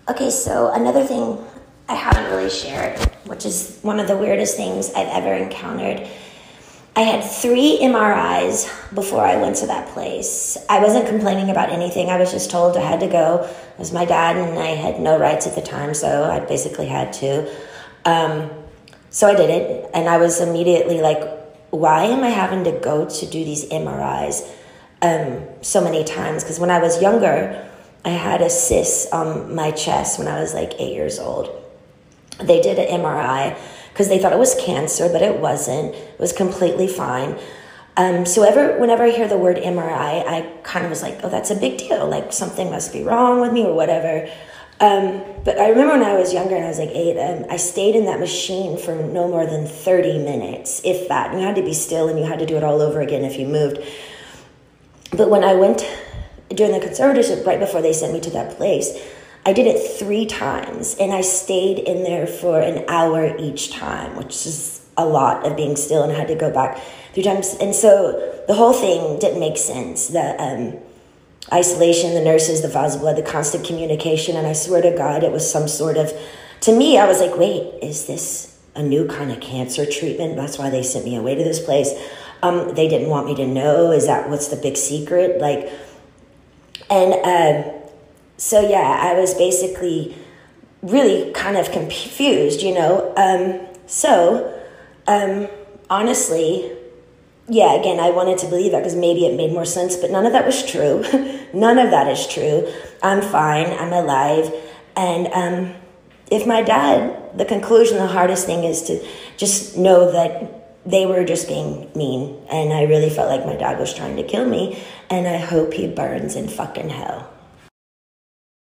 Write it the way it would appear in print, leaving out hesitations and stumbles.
Okay, so another thing I haven't really shared, which is one of the weirdest things I've ever encountered. I had 3 MRIs before I went to that place. I wasn't complaining about anything. I was just told I had to go. It was my dad, and I had no rights at the time, so I basically had to. So I did it, and I was immediately like, why am I having to go to do these MRIs so many times? Because when I was younger, I had a cyst on my chest when I was like 8 years old. They did an MRI because they thought it was cancer, but it wasn't. It was completely fine. So whenever I hear the word MRI, I kind of was like, oh, that's a big deal. Like something must be wrong with me or whatever. But I remember when I was younger and I was like 8, I stayed in that machine for no more than 30 minutes, if that. And you had to be still and you had to do it all over again if you moved. But when I went during the conservatorship, right before they sent me to that place, I did it 3 times, and I stayed in there for an hour each time, which is a lot of being still, and I had to go back 3 times. And so the whole thing didn't make sense. The isolation, the nurses, the vials of blood, the constant communication, and I swear to God, it was some sort of, to me, I was like, wait, is this a new kind of cancer treatment? That's why they sent me away to this place. They didn't want me to know. Is that what's the big secret? So yeah, I was basically really kind of confused, honestly, yeah, again, I wanted to believe that because maybe it made more sense, but none of that was true. None of that is true. I'm fine. I'm alive. And if my dad, the conclusion, the hardest thing is to just know that they were just being mean. And I really felt like my dad was trying to kill me. And I hope he burns in fucking hell.